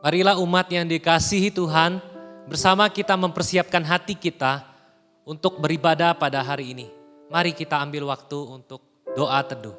Marilah umat yang dikasihi Tuhan, bersama kita mempersiapkan hati kita untuk beribadah pada hari ini. Mari kita ambil waktu untuk doa teduh.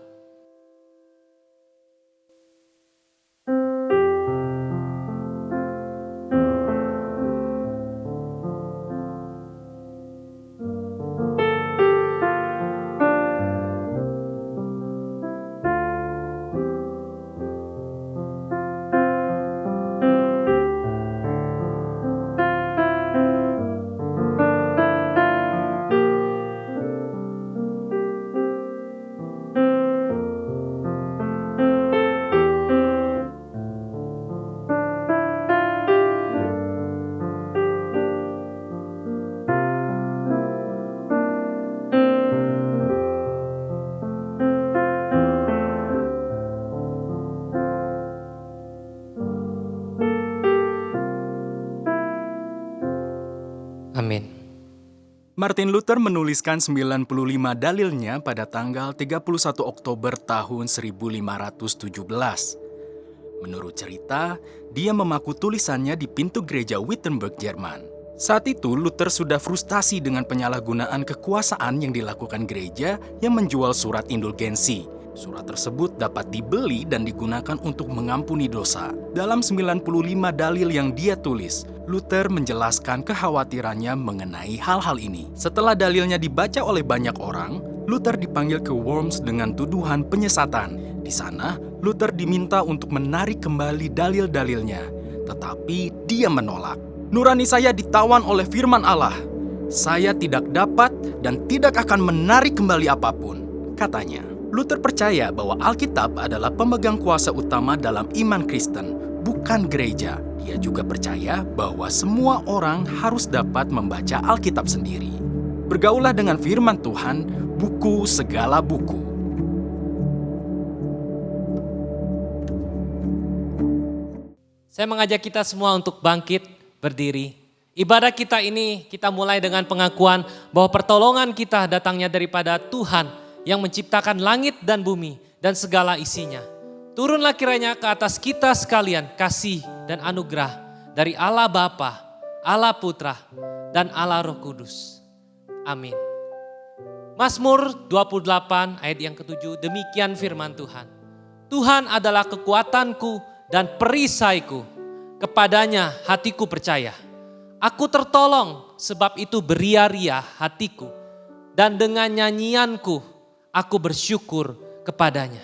Amin. Martin Luther menuliskan 95 dalilnya pada tanggal 31 Oktober tahun 1517. Menurut cerita, dia memaku tulisannya di pintu gereja Wittenberg, Jerman. Saat itu, Luther sudah frustasi dengan penyalahgunaan kekuasaan yang dilakukan gereja yang menjual surat indulgensi. Surat tersebut dapat dibeli dan digunakan untuk mengampuni dosa. Dalam 95 dalil yang dia tulis, Luther menjelaskan kekhawatirannya mengenai hal-hal ini. Setelah dalilnya dibaca oleh banyak orang, Luther dipanggil ke Worms dengan tuduhan penyesatan. Di sana, Luther diminta untuk menarik kembali dalil-dalilnya, tetapi dia menolak. "Nurani saya ditawan oleh firman Allah. Saya tidak dapat dan tidak akan menarik kembali apapun," katanya. Luther percaya bahwa Alkitab adalah pemegang kuasa utama dalam iman Kristen, bukan gereja. Dia juga percaya bahwa semua orang harus dapat membaca Alkitab sendiri. Bergaulah dengan firman Tuhan, buku segala buku. Saya mengajak kita semua untuk bangkit, berdiri. Ibadah kita ini kita mulai dengan pengakuan bahwa pertolongan kita datangnya daripada Tuhan yang menciptakan langit dan bumi dan segala isinya. Turunlah kiranya ke atas kita sekalian kasih dan anugerah dari Allah Bapa, Allah Putra, dan Allah Roh Kudus. Amin. Mazmur 28 ayat yang ke-7, demikian firman Tuhan. Tuhan adalah kekuatanku dan perisaiku, kepadanya hatiku percaya. Aku tertolong sebab itu beria-ria hatiku, dan dengan nyanyianku aku bersyukur kepadanya.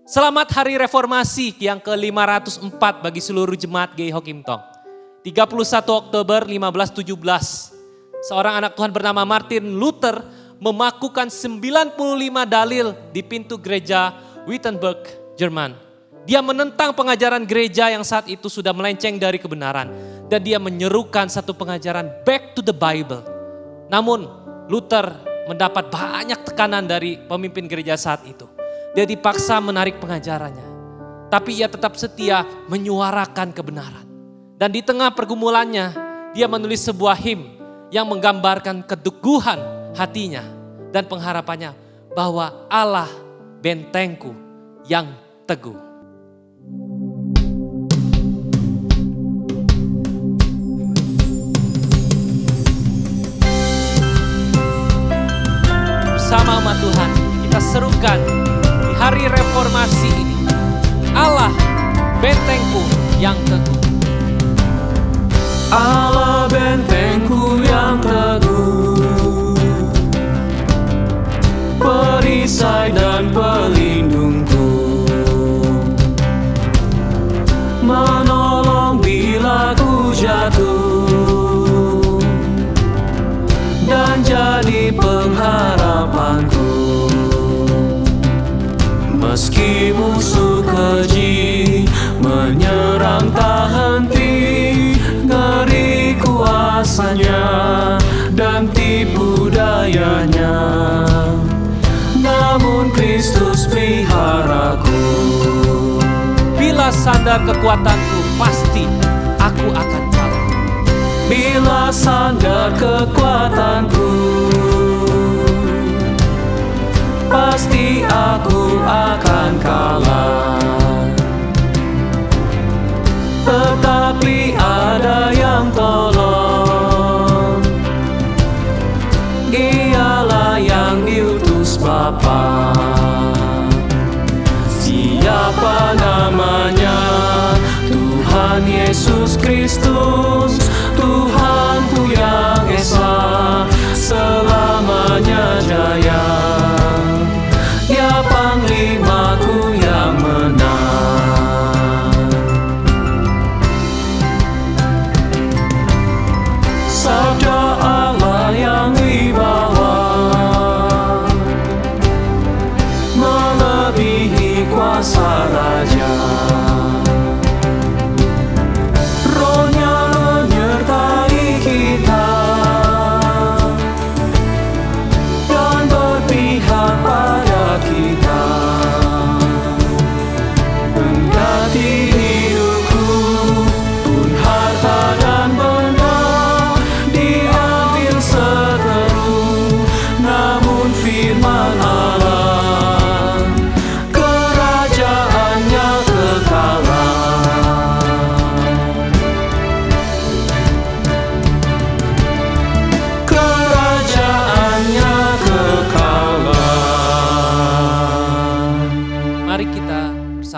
Selamat Hari Reformasi yang ke-504 bagi seluruh jemaat GEIHO Kim Tong. 31 Oktober 1517, seorang anak Tuhan bernama Martin Luther memakukan 95 dalil di pintu gereja Wittenberg, Jerman. Dia menentang pengajaran gereja yang saat itu sudah melenceng dari kebenaran. Dan dia menyerukan satu pengajaran back to the Bible. Namun Luther mendapat banyak tekanan dari pemimpin gereja saat itu. Dia dipaksa menarik pengajarannya. Tapi ia tetap setia menyuarakan kebenaran. Dan di tengah pergumulannya, dia menulis sebuah him yang menggambarkan keteguhan hatinya dan pengharapannya bahwa Allah bentengku yang teguh. Bersama umat Tuhan, kita serukan di hari reformasi ini, Allah bentengku yang teguh. Allah bentengku yang teguh, perisai dan pelindungku, menolong bila ku jatuh, dan jadi pengharapanku. Meski musuh keji menyerang tak henti, ngeri kuasanya dan tipu dayanya, namun Kristus peliharaku. Bila sandar kekuatanku, pasti aku akan kalah. Bila sandar kekuatanku, pasti aku akan kalah. Tetap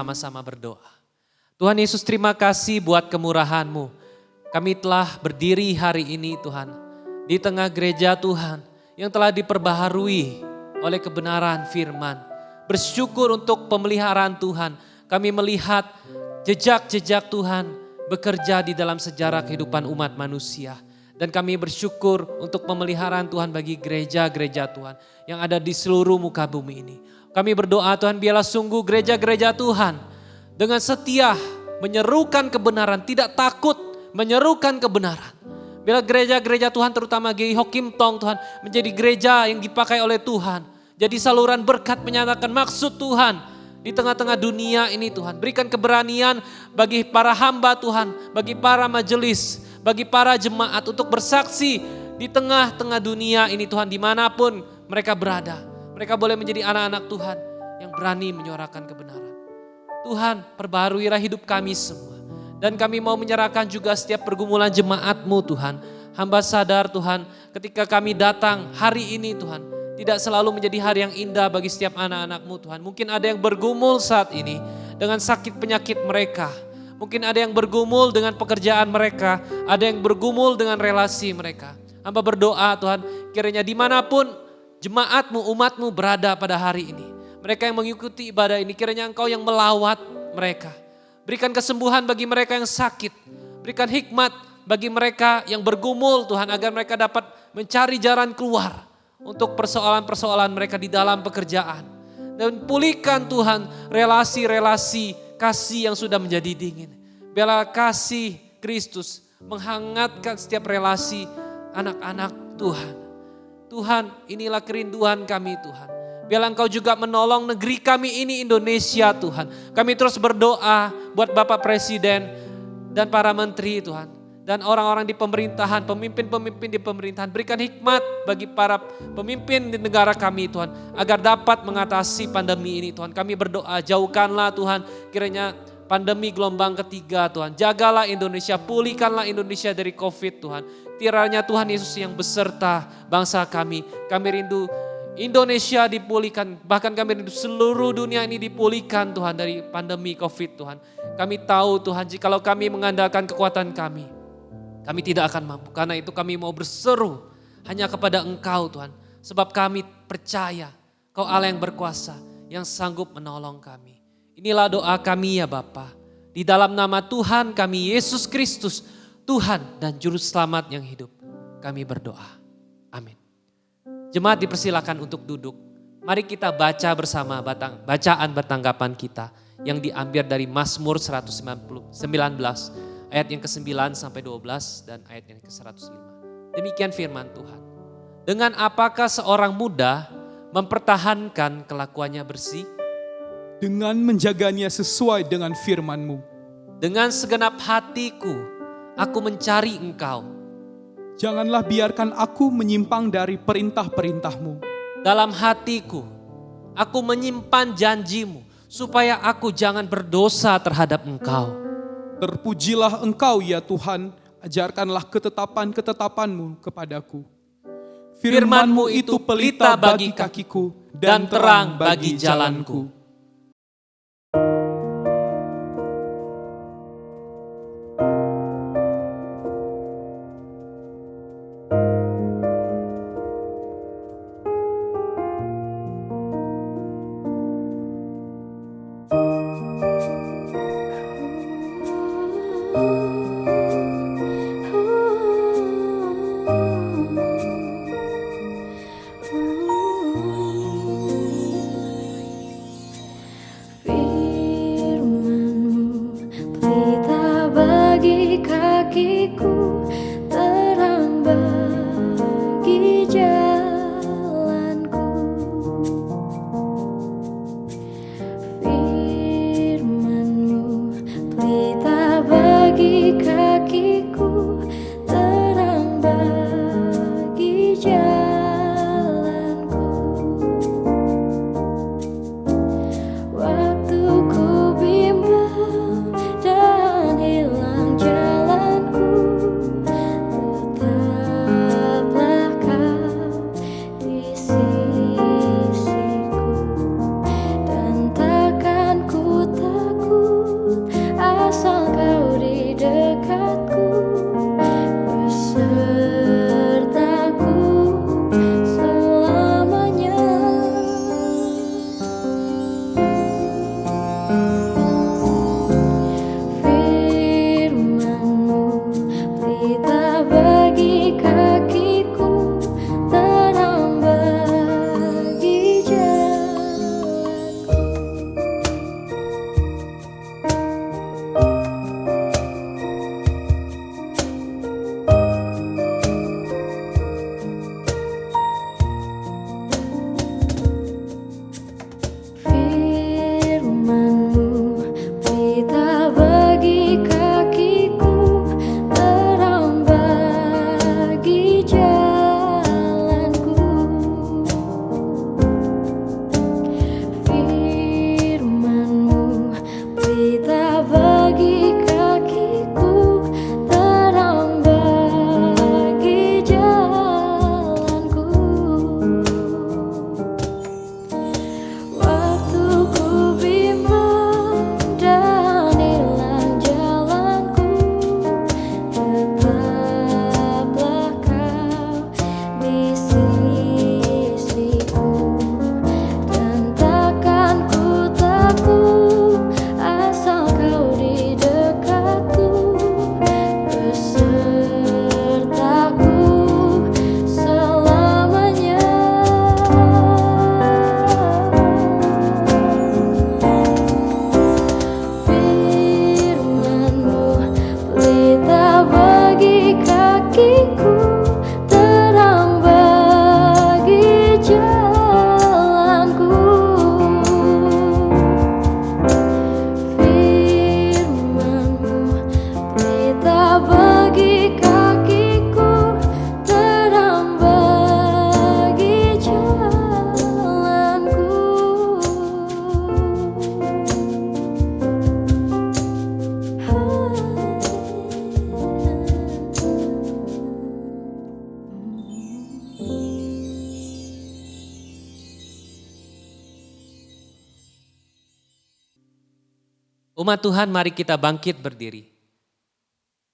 sama-sama berdoa. Tuhan Yesus, terima kasih buat kemurahan-Mu. Kami telah berdiri hari ini Tuhan, di tengah gereja Tuhan yang telah diperbaharui oleh kebenaran firman. Bersyukur untuk pemeliharaan Tuhan. Kami melihat jejak-jejak Tuhan bekerja di dalam sejarah kehidupan umat manusia. Dan kami bersyukur untuk pemeliharaan Tuhan bagi gereja-gereja Tuhan yang ada di seluruh muka bumi ini. Kami berdoa Tuhan, biarlah sungguh gereja-gereja Tuhan dengan setia menyerukan kebenaran, tidak takut menyerukan kebenaran. Biarlah gereja-gereja Tuhan terutama GI Hokim Tong Tuhan menjadi gereja yang dipakai oleh Tuhan. Jadi saluran berkat menyatakan maksud Tuhan di tengah-tengah dunia ini Tuhan. Berikan keberanian bagi para hamba Tuhan, bagi para majelis, bagi para jemaat untuk bersaksi di tengah-tengah dunia ini Tuhan, dimanapun mereka berada. Mereka boleh menjadi anak-anak Tuhan yang berani menyuarakan kebenaran. Tuhan, perbaharuilah hidup kami semua. Dan kami mau menyerahkan juga setiap pergumulan jemaat-Mu Tuhan. Hamba sadar Tuhan, ketika kami datang hari ini Tuhan, tidak selalu menjadi hari yang indah bagi setiap anak-anak-Mu Tuhan. Mungkin ada yang bergumul saat ini dengan sakit penyakit mereka. Mungkin ada yang bergumul dengan pekerjaan mereka, ada yang bergumul dengan relasi mereka. Hamba berdoa Tuhan, kiranya dimanapun jemaat-Mu, umat-Mu berada pada hari ini. Mereka yang mengikuti ibadah ini, kiranya Engkau yang melawat mereka. Berikan kesembuhan bagi mereka yang sakit. Berikan hikmat bagi mereka yang bergumul Tuhan, agar mereka dapat mencari jalan keluar untuk persoalan-persoalan mereka di dalam pekerjaan. Dan pulihkan Tuhan relasi-relasi kasih yang sudah menjadi dingin. Biarlah kasih Kristus menghangatkan setiap relasi anak-anak Tuhan. Tuhan, inilah kerinduan kami Tuhan. Biarlah Engkau juga menolong negeri kami ini Indonesia Tuhan. Kami terus berdoa buat Bapak Presiden dan para menteri Tuhan. Dan orang-orang di pemerintahan, pemimpin-pemimpin di pemerintahan. Berikan hikmat bagi para pemimpin di negara kami Tuhan. Agar dapat mengatasi pandemi ini Tuhan. Kami berdoa, jauhkanlah Tuhan kiranya pandemi gelombang ketiga Tuhan. Jagalah Indonesia, pulihkanlah Indonesia dari COVID Tuhan. Kiranya Tuhan Yesus yang beserta bangsa kami. Kami rindu Indonesia dipulihkan, bahkan kami rindu seluruh dunia ini dipulihkan Tuhan dari pandemi COVID Tuhan. Kami tahu Tuhan, jikalau kami mengandalkan kekuatan kami tidak akan mampu. Karena itu kami mau berseru hanya kepada Engkau Tuhan. Sebab kami percaya Kau Allah yang berkuasa, yang sanggup menolong kami. Inilah doa kami ya Bapa. Di dalam nama Tuhan kami Yesus Kristus, Tuhan dan Juru Selamat yang hidup, kami berdoa. Amin. Jemaat dipersilakan untuk duduk. Mari kita baca bersama bacaan bertanggapan kita yang diambil dari Mazmur 119 ayat yang ke-9 sampai 12 dan ayat yang ke-105. Demikian firman Tuhan. Dengan apakah seorang muda mempertahankan kelakuannya bersih? Dengan menjaganya sesuai dengan firman-Mu. Dengan segenap hatiku aku mencari Engkau. Janganlah biarkan aku menyimpang dari perintah-perintah-Mu. Dalam hatiku aku menyimpan janji-Mu supaya aku jangan berdosa terhadap Engkau. Terpujilah Engkau ya Tuhan, ajarkanlah ketetapan-ketetapan-Mu kepadaku. Firman-Mu itu pelita bagi kakiku dan terang bagi jalanku. Umat Tuhan, mari kita bangkit berdiri.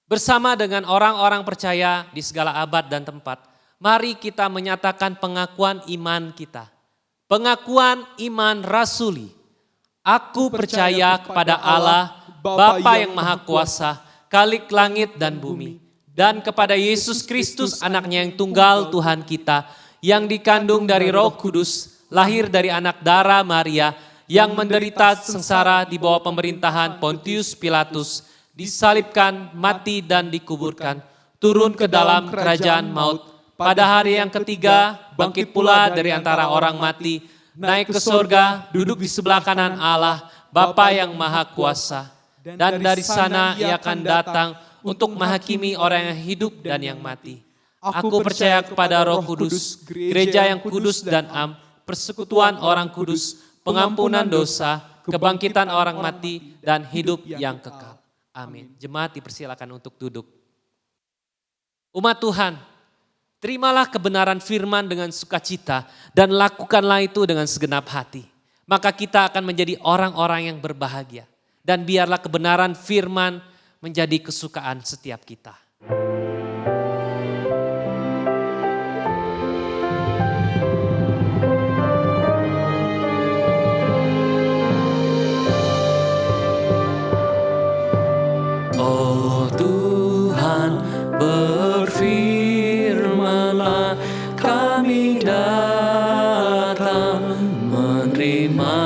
Bersama dengan orang-orang percaya di segala abad dan tempat, mari kita menyatakan pengakuan iman kita. Pengakuan iman rasuli. Aku percaya kepada Allah, Bapa yang Maha Kuasa, Khalik langit dan bumi, dan kepada Yesus Kristus anaknya yang tunggal Tuhan kita, yang dikandung dari Roh Kudus, lahir dari anak darah Maria, yang menderita sengsara di bawah pemerintahan Pontius Pilatus, disalibkan, mati dan dikuburkan, turun ke dalam kerajaan maut, pada hari yang ketiga bangkit pula dari antara orang mati, naik ke sorga, duduk di sebelah kanan Allah, Bapa yang Maha Kuasa. Dan dari sana ia akan datang untuk menghakimi orang yang hidup dan yang mati. Aku percaya kepada Roh Kudus, gereja yang kudus dan am, persekutuan orang kudus, pengampunan dosa, kebangkitan orang mati, dan hidup yang kekal. Amin. Jemaat dipersilakan untuk duduk. Umat Tuhan, terimalah kebenaran firman dengan sukacita dan lakukanlah itu dengan segenap hati. Maka kita akan menjadi orang-orang yang berbahagia. Dan biarlah kebenaran firman menjadi kesukaan setiap kita. Oh Tuhan, berfirmanlah, kami datang menerima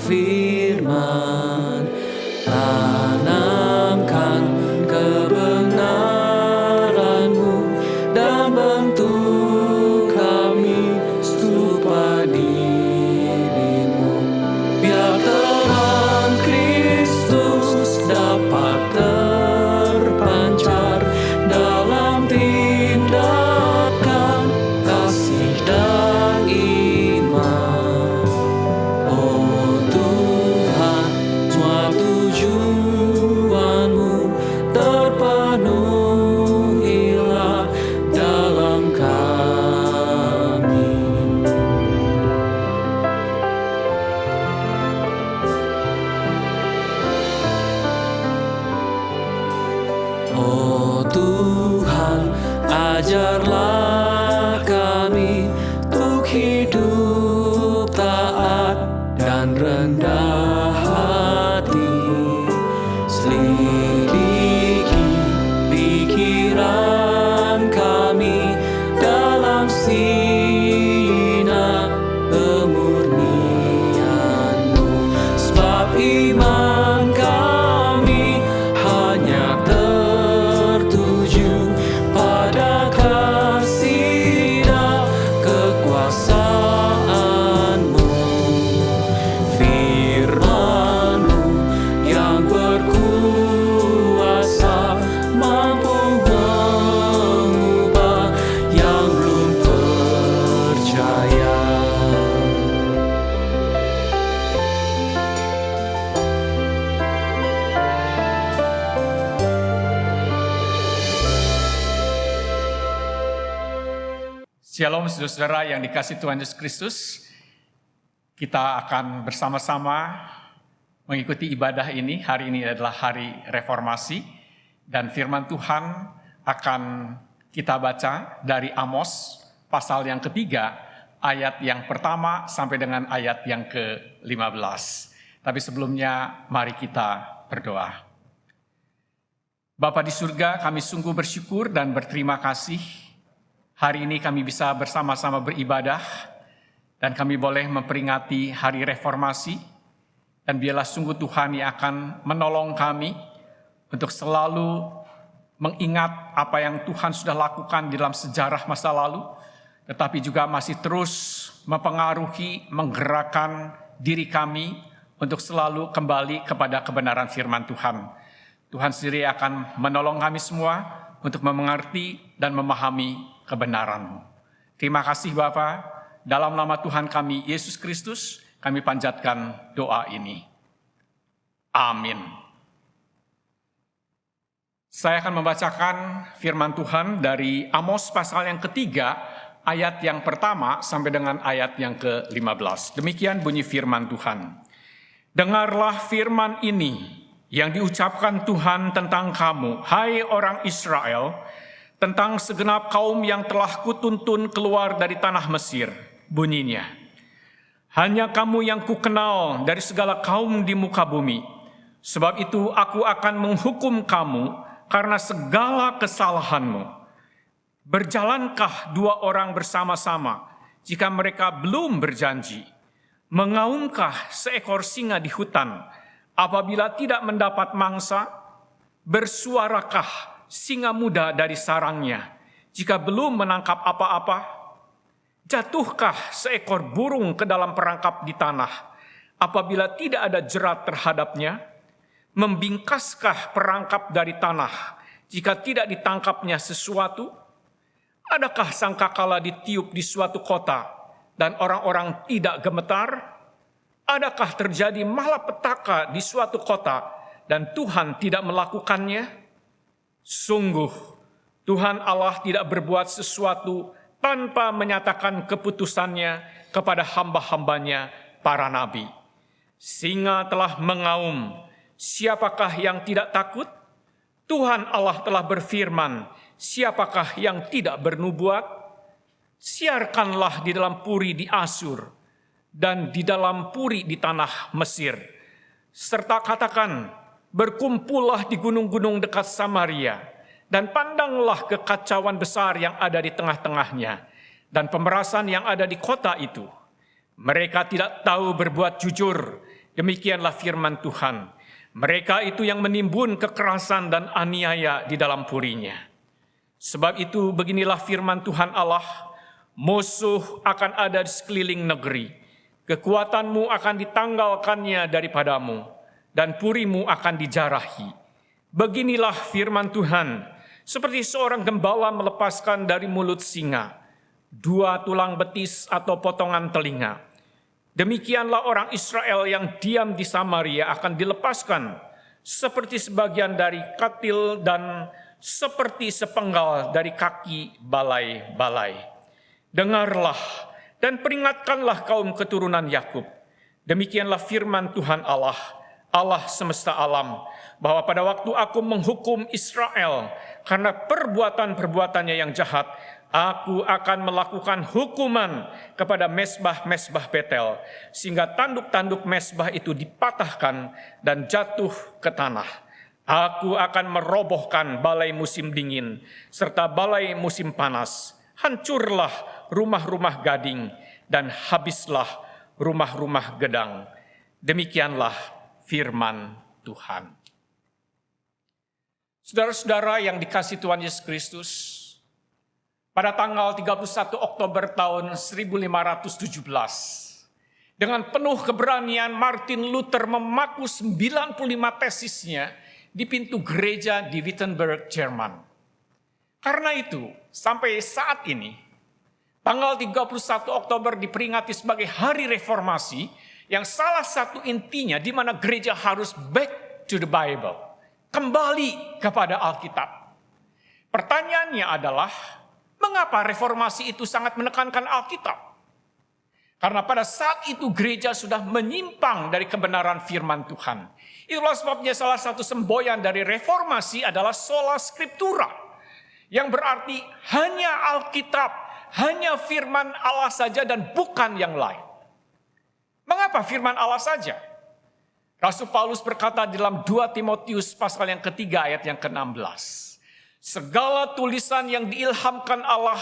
firman. Tanamkan kebenaran-Mu dan bentuk kami serupa diri-Mu. Biar terang Kristus dapat terpancar dalam tindakan kasih dan iman. Oh Tuhan, semua tujuan-Mu terpenuhilah dalam kami. Oh Tuhan, ajarlah kami untuk hidup taat dan rendah hati. Selidiki pikiran kami dalam sinar kemurnian-Mu. Sebab iman kami hanya tertuju pada kasih dan kekuasaan-Mu. Firman-Mu yang berkuasa mampu mengubah yang belum percaya. Shalom saudara-saudara yang dikasihi Tuhan Yesus Kristus. Kita akan bersama-sama mengikuti ibadah ini. Hari ini adalah hari reformasi dan firman Tuhan akan kita baca dari Amos pasal yang ketiga, ayat yang pertama sampai dengan ayat yang ke-15. Tapi sebelumnya mari kita berdoa. Bapa di surga, kami sungguh bersyukur dan berterima kasih. Hari ini kami bisa bersama-sama beribadah dan kami boleh memperingati hari reformasi. Dan biarlah sungguh Tuhan yang akan menolong kami untuk selalu mengingat apa yang Tuhan sudah lakukan di dalam sejarah masa lalu, tetapi juga masih terus mempengaruhi, menggerakkan diri kami untuk selalu kembali kepada kebenaran firman Tuhan. Tuhan sendiri akan menolong kami semua untuk mengerti dan memahami kebenaran-Mu. Terima kasih Bapa, dalam nama Tuhan kami Yesus Kristus, kami panjatkan doa ini. Amin. Saya akan membacakan firman Tuhan dari Amos pasal yang ketiga, ayat yang pertama sampai dengan ayat yang ke-15. Demikian bunyi firman Tuhan. Dengarlah firman ini, yang diucapkan Tuhan tentang kamu, hai orang Israel, tentang segenap kaum yang telah kutuntun keluar dari tanah Mesir. Bunyinya, hanya kamu yang kukenal dari segala kaum di muka bumi. Sebab itu aku akan menghukum kamu karena segala kesalahanmu. Berjalankah dua orang bersama-sama jika mereka belum berjanji? Mengaumkah seekor singa di hutan apabila tidak mendapat mangsa? Bersuarakah singa muda dari sarangnya jika belum menangkap apa-apa? Jatuhkah seekor burung ke dalam perangkap di tanah apabila tidak ada jerat terhadapnya? Membingkaskah perangkap dari tanah jika tidak ditangkapnya sesuatu? Adakah sangkakala ditiup di suatu kota dan orang-orang tidak gemetar? Adakah terjadi malapetaka di suatu kota dan Tuhan tidak melakukannya? Sungguh, Tuhan Allah tidak berbuat sesuatu tanpa menyatakan keputusannya kepada hamba-hambanya para nabi. Singa telah mengaum, siapakah yang tidak takut? Tuhan Allah telah berfirman, siapakah yang tidak bernubuat? Siarkanlah di dalam puri di Asur dan di dalam puri di tanah Mesir. Serta katakan, berkumpullah di gunung-gunung dekat Samaria, dan pandanglah kekacauan besar yang ada di tengah-tengahnya, dan pemerasan yang ada di kota itu. Mereka tidak tahu berbuat jujur, demikianlah firman Tuhan. Mereka itu yang menimbun kekerasan dan aniaya di dalam purinya. Sebab itu beginilah firman Tuhan Allah, musuh akan ada di sekeliling negeri, kekuatanmu akan ditanggalkannya daripadamu, dan purimu akan dijarahi. Beginilah firman Tuhan, seperti seorang gembala melepaskan dari mulut singa 2 tulang betis atau potongan telinga. Demikianlah orang Israel yang diam di Samaria akan dilepaskan, seperti sebagian dari katil dan seperti sepenggal dari kaki balai-balai. Dengarlah dan peringatkanlah kaum keturunan Yakub. Demikianlah firman Tuhan Allah, Allah semesta alam, bahwa pada waktu aku menghukum Israel karena perbuatan-perbuatannya yang jahat, aku akan melakukan hukuman kepada mesbah-mesbah Betel, sehingga tanduk-tanduk mesbah itu dipatahkan dan jatuh ke tanah. Aku akan merobohkan balai musim dingin, serta balai musim panas. Hancurlah rumah-rumah gading, dan habislah rumah-rumah gedang. Demikianlah firman Tuhan. Saudara-saudara yang dikasihi Tuhan Yesus Kristus, pada tanggal 31 Oktober tahun 1517, dengan penuh keberanian Martin Luther memaku 95 tesisnya di pintu gereja di Wittenberg, Jerman. Karena itu, sampai saat ini, tanggal 31 Oktober diperingati sebagai Hari Reformasi, yang salah satu intinya di mana gereja harus back to the Bible, kembali kepada Alkitab. Pertanyaannya adalah, mengapa reformasi itu sangat menekankan Alkitab? Karena pada saat itu gereja sudah menyimpang dari kebenaran firman Tuhan. Itulah sebabnya salah satu semboyan dari reformasi adalah sola scriptura, yang berarti hanya Alkitab, hanya firman Allah saja dan bukan yang lain. Mengapa firman Allah saja? Rasul Paulus berkata di dalam 2 Timotius pasal yang ketiga ayat yang ke-16. Segala tulisan yang diilhamkan Allah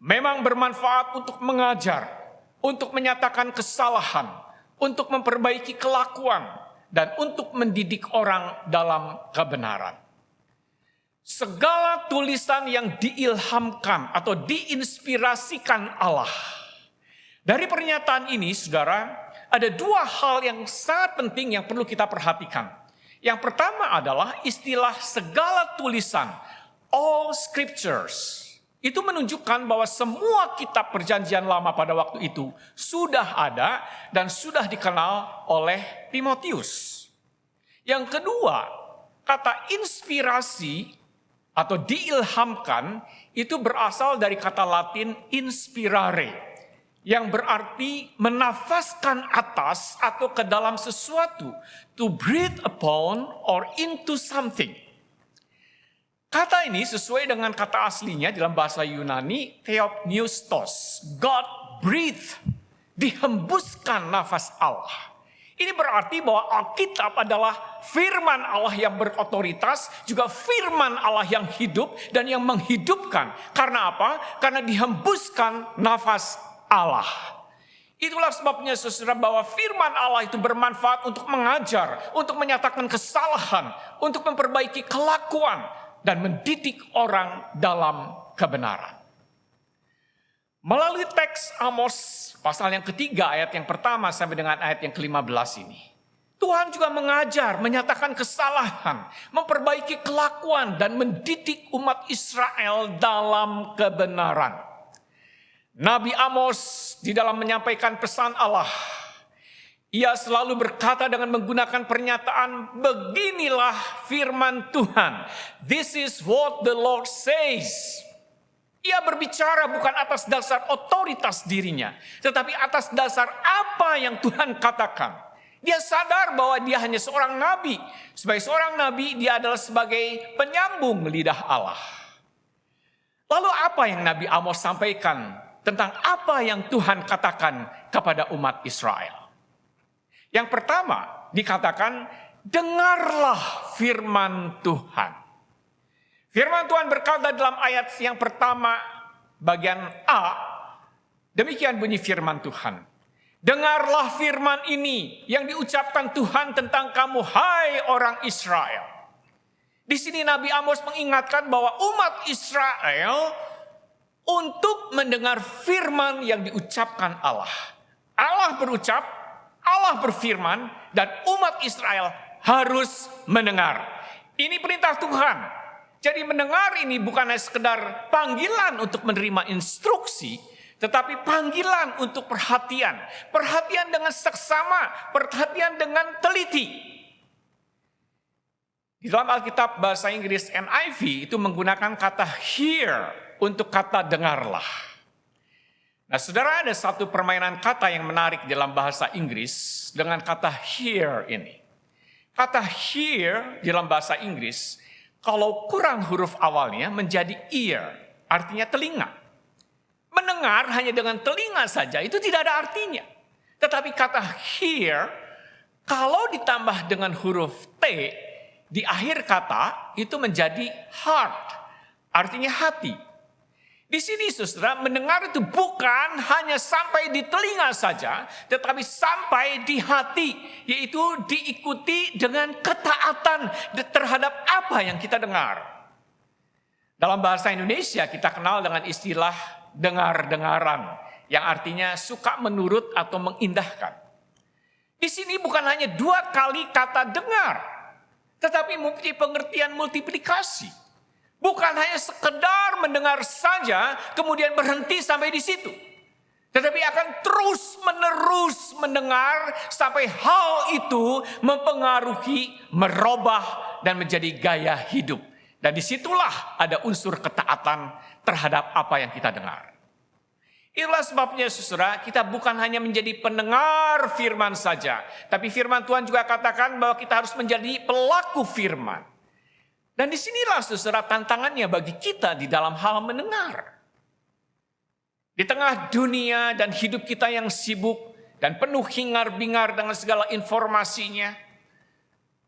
memang bermanfaat untuk mengajar, untuk menyatakan kesalahan, untuk memperbaiki kelakuan, dan untuk mendidik orang dalam kebenaran. Segala tulisan yang diilhamkan atau diinspirasikan Allah. Dari pernyataan ini, saudara, ada 2 hal yang sangat penting yang perlu kita perhatikan. Yang pertama adalah istilah segala tulisan, all scriptures. Itu menunjukkan bahwa semua kitab perjanjian lama pada waktu itu sudah ada dan sudah dikenal oleh Timotius. Yang kedua, kata inspirasi atau diilhamkan itu berasal dari kata Latin inspirare, yang berarti menafaskan atas atau ke dalam sesuatu, to breathe upon or into something. Kata ini sesuai dengan kata aslinya dalam bahasa Yunani, theopneustos, God breathe, dihembuskan nafas Allah. Ini berarti bahwa Alkitab adalah firman Allah yang berotoritas, juga firman Allah yang hidup dan yang menghidupkan. Karena apa? Karena dihembuskan nafas Allah. Itulah sebabnya saudara bahwa firman Allah itu bermanfaat untuk mengajar, untuk menyatakan kesalahan, untuk memperbaiki kelakuan, dan mendidik orang dalam kebenaran. Melalui teks Amos pasal yang ketiga ayat yang pertama sampai dengan ayat yang ke-15 ini, Tuhan juga mengajar, menyatakan kesalahan, memperbaiki kelakuan dan mendidik umat Israel dalam kebenaran. Nabi Amos di dalam menyampaikan pesan Allah, ia selalu berkata dengan menggunakan pernyataan, beginilah firman Tuhan. This is what the Lord says. Ia berbicara bukan atas dasar otoritas dirinya, tetapi atas dasar apa yang Tuhan katakan. Dia sadar bahwa dia hanya seorang nabi. Sebagai seorang nabi, dia adalah sebagai penyambung lidah Allah. Lalu apa yang Nabi Amos sampaikan tentang apa yang Tuhan katakan kepada umat Israel? Yang pertama dikatakan, dengarlah firman Tuhan. Firman Tuhan berkata dalam ayat yang pertama bagian A, demikian bunyi firman Tuhan. Dengarlah firman ini yang diucapkan Tuhan tentang kamu, hai orang Israel. Di sini Nabi Amos mengingatkan bahwa umat Israel untuk mendengar firman yang diucapkan Allah. Allah berucap, Allah berfirman, dan umat Israel harus mendengar. Ini perintah Tuhan. Jadi mendengar ini bukan hanya sekedar panggilan untuk menerima instruksi, tetapi panggilan untuk perhatian. Perhatian dengan seksama, perhatian dengan teliti. Di dalam Alkitab bahasa Inggris NIV itu menggunakan kata hear untuk kata dengarlah. Nah saudara, ada satu permainan kata yang menarik dalam bahasa Inggris dengan kata hear ini. Kata hear dalam bahasa Inggris, kalau kurang huruf awalnya menjadi ear, artinya telinga. Mendengar hanya dengan telinga saja itu tidak ada artinya. Tetapi kata hear, kalau ditambah dengan huruf T di akhir kata itu menjadi heart, artinya hati. Di sini saudara, mendengar itu bukan hanya sampai di telinga saja, tetapi sampai di hati, yaitu diikuti dengan ketaatan terhadap apa yang kita dengar. Dalam bahasa Indonesia kita kenal dengan istilah dengar-dengaran, yang artinya suka menurut atau mengindahkan. Di sini bukan hanya 2 kali kata dengar, tetapi mempunyai pengertian multiplikasi. Bukan hanya sekedar mendengar saja, kemudian berhenti sampai di situ. Tetapi akan terus-menerus mendengar sampai hal itu mempengaruhi, merubah, dan menjadi gaya hidup. Dan disitulah ada unsur ketaatan terhadap apa yang kita dengar. Itulah sebabnya saudara, kita bukan hanya menjadi pendengar firman saja. Tapi firman Tuhan juga katakan bahwa kita harus menjadi pelaku firman. Dan disinilah saudara tantangannya bagi kita di dalam hal mendengar. Di tengah dunia dan hidup kita yang sibuk dan penuh hingar-bingar dengan segala informasinya,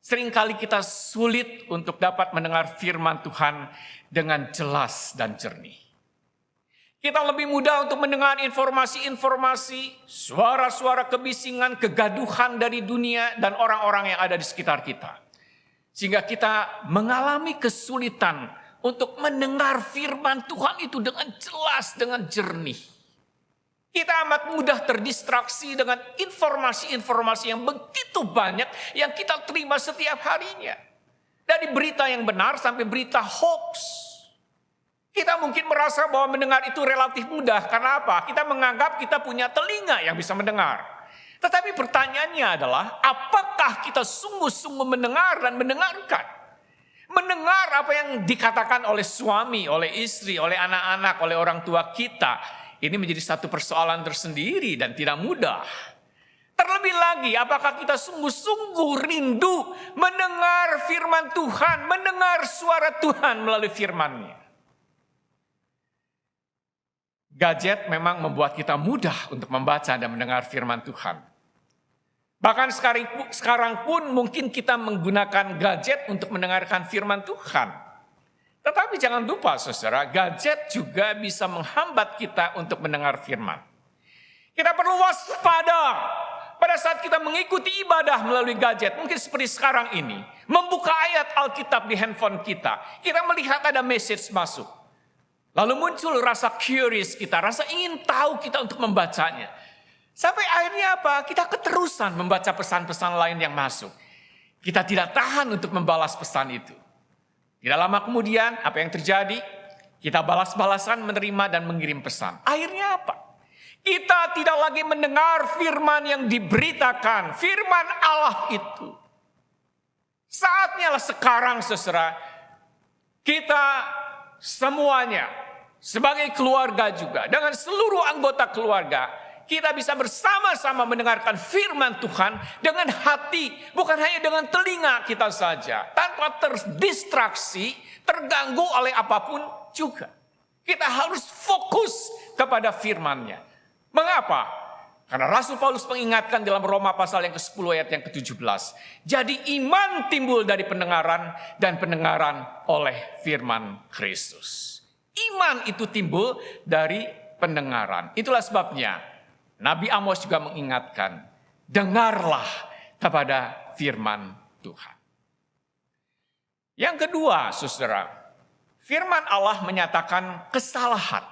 seringkali kita sulit untuk dapat mendengar firman Tuhan dengan jelas dan jernih. Kita lebih mudah untuk mendengar informasi-informasi, suara-suara kebisingan, kegaduhan dari dunia dan orang-orang yang ada di sekitar kita. Sehingga kita mengalami kesulitan untuk mendengar firman Tuhan itu dengan jelas, dengan jernih. Kita amat mudah terdistraksi dengan informasi-informasi yang begitu banyak yang kita terima setiap harinya. Dari berita yang benar sampai berita hoax. Kita mungkin merasa bahwa mendengar itu relatif mudah. Karena apa? Kita menganggap kita punya telinga yang bisa mendengar. Tetapi pertanyaannya adalah, apakah kita sungguh-sungguh mendengar dan mendengarkan? Mendengar apa yang dikatakan oleh suami, oleh istri, oleh anak-anak, oleh orang tua kita. ini menjadi satu persoalan tersendiri dan tidak mudah. Terlebih lagi, apakah kita sungguh-sungguh rindu mendengar firman Tuhan, mendengar suara Tuhan melalui firman-Nya? Gadget memang membuat kita mudah untuk membaca dan mendengar firman Tuhan. Bahkan sekarang pun mungkin kita menggunakan gadget untuk mendengarkan firman Tuhan. Tetapi jangan lupa saudara, gadget juga bisa menghambat kita untuk mendengar firman. Kita perlu waspada pada saat kita mengikuti ibadah melalui gadget. Mungkin seperti sekarang ini, membuka ayat Alkitab di handphone kita. Kita melihat ada message masuk. Lalu muncul rasa curious kita, rasa ingin tahu kita untuk membacanya. Sampai akhirnya apa? Kita keterusan membaca pesan-pesan lain yang masuk. Kita tidak tahan untuk membalas pesan itu. Tidak lama kemudian, apa yang terjadi? Kita balas-balasan, menerima dan mengirim pesan. Akhirnya apa? Kita tidak lagi mendengar firman yang diberitakan, firman Allah itu. Saatnya lah sekarang saudara, kita semuanya sebagai keluarga juga, dengan seluruh anggota keluarga, kita bisa bersama-sama mendengarkan firman Tuhan dengan hati, bukan hanya dengan telinga kita saja, tanpa terdistraksi, terganggu oleh apapun juga. Kita harus fokus kepada firman-Nya. Mengapa? Karena Rasul Paulus mengingatkan dalam Roma pasal yang ke-10 ayat yang ke-17. Jadi iman timbul dari pendengaran dan pendengaran oleh firman Kristus. Iman itu timbul dari pendengaran. Itulah sebabnya Nabi Amos juga mengingatkan, dengarlah kepada firman Tuhan. Yang kedua, saudara, firman Allah menyatakan kesalahan.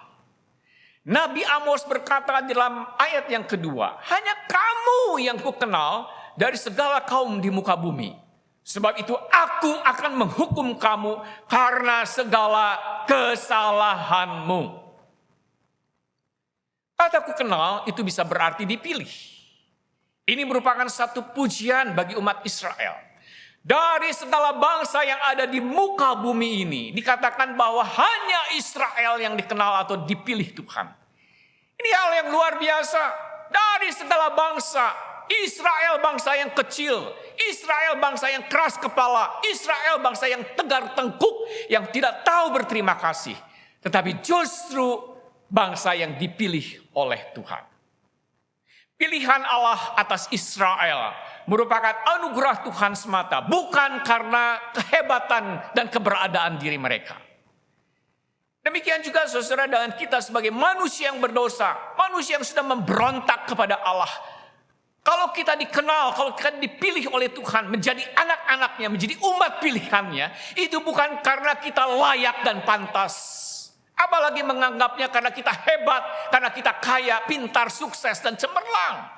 Nabi Amos berkata dalam ayat yang kedua, hanya kamu yang kukenal dari segala kaum di muka bumi. Sebab itu aku akan menghukum kamu karena segala kesalahanmu. Kata kukenal itu bisa berarti dipilih. Ini merupakan satu pujian bagi umat Israel. Dari segala bangsa yang ada di muka bumi ini, dikatakan bahwa hanya Israel yang dikenal atau dipilih Tuhan. Ini hal yang luar biasa. Dari segala bangsa, Israel bangsa yang kecil, Israel bangsa yang keras kepala, Israel bangsa yang tegar tengkuk, yang tidak tahu berterima kasih. Tetapi justru bangsa yang dipilih oleh Tuhan. Pilihan Allah atas Israel merupakan anugerah Tuhan semata, bukan karena kehebatan dan keberadaan diri mereka. Demikian juga saudara dengan kita sebagai manusia yang berdosa, manusia yang sudah memberontak kepada Allah. Kalau kita dikenal, kalau kita dipilih oleh Tuhan menjadi anak-anaknya, menjadi umat pilihannya, itu bukan karena kita layak dan pantas. Apalagi menganggapnya karena kita hebat, karena kita kaya, pintar, sukses, dan cemerlang.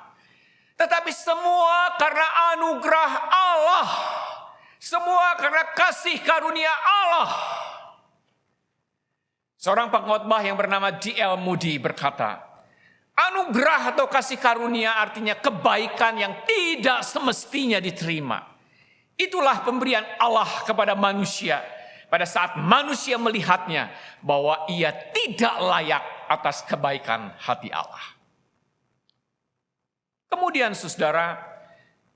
Tetapi semua karena anugerah Allah. Semua karena kasih karunia Allah. Seorang pengkhotbah yang bernama D.L. Moody berkata, anugerah atau kasih karunia artinya kebaikan yang tidak semestinya diterima. Itulah pemberian Allah kepada manusia pada saat manusia melihatnya bahwa ia tidak layak atas kebaikan hati Allah. Kemudian saudara,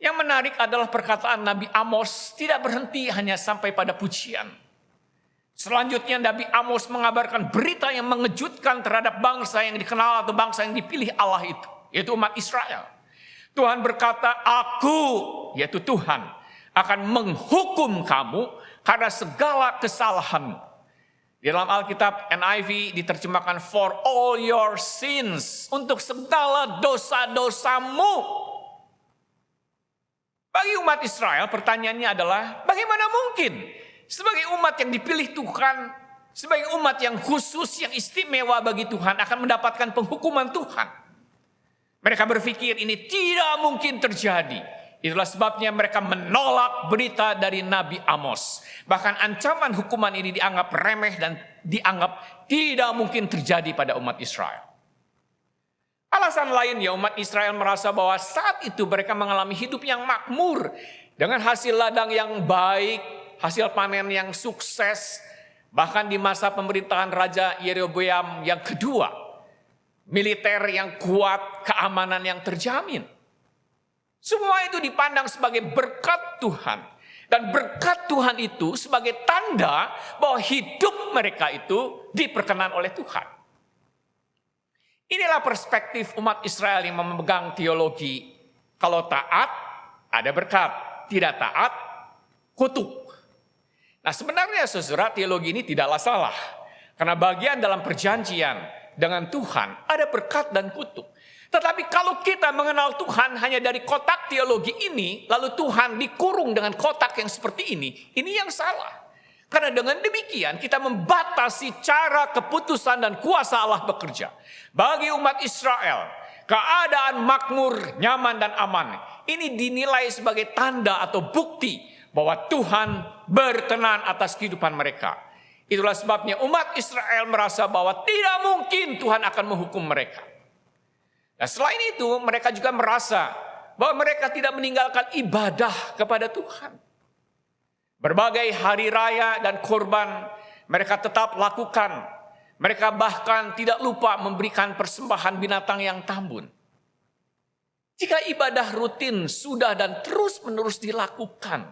yang menarik adalah perkataan Nabi Amos tidak berhenti hanya sampai pada pujian. Selanjutnya Nabi Amos mengabarkan berita yang mengejutkan terhadap bangsa yang dikenal atau bangsa yang dipilih Allah itu, yaitu umat Israel. Tuhan berkata, aku, yaitu Tuhan, akan menghukum kamu karena segala kesalahanmu. Di dalam Alkitab NIV diterjemahkan for all your sins, untuk segala dosa-dosamu. Bagi umat Israel pertanyaannya adalah bagaimana mungkin sebagai umat yang dipilih Tuhan, sebagai umat yang khusus, yang istimewa bagi Tuhan akan mendapatkan penghukuman Tuhan. Mereka berpikir ini tidak mungkin terjadi. Itulah sebabnya mereka menolak berita dari Nabi Amos. Bahkan ancaman hukuman ini dianggap remeh dan dianggap tidak mungkin terjadi pada umat Israel. Alasan lainnya umat Israel merasa bahwa saat itu mereka mengalami hidup yang makmur. Dengan hasil ladang yang baik, hasil panen yang sukses. Bahkan di masa pemerintahan Raja Yerobeam yang kedua. militer yang kuat, keamanan yang terjamin. Semua itu dipandang sebagai berkat Tuhan. Dan berkat Tuhan itu sebagai tanda bahwa hidup mereka itu diperkenan oleh Tuhan. Inilah perspektif umat Israel yang memegang teologi. Kalau taat, ada berkat. Tidak taat, kutuk. Nah sebenarnya saudara, teologi ini tidaklah salah. Karena bagian dalam perjanjian dengan Tuhan ada berkat dan kutuk. Tetapi kalau kita mengenal Tuhan hanya dari kotak teologi ini, lalu Tuhan dikurung dengan kotak yang seperti ini yang salah. Karena dengan demikian kita membatasi cara keputusan dan kuasa Allah bekerja. Bagi umat Israel, keadaan makmur, nyaman dan aman, ini dinilai sebagai tanda atau bukti bahwa Tuhan berkenan atas kehidupan mereka. Itulah sebabnya umat Israel merasa bahwa tidak mungkin Tuhan akan menghukum mereka. Nah, selain itu mereka juga merasa bahwa mereka tidak meninggalkan ibadah kepada Tuhan. Berbagai hari raya dan korban mereka tetap lakukan. Mereka bahkan tidak lupa memberikan persembahan binatang yang tambun. Jika ibadah rutin sudah dan terus-menerus dilakukan,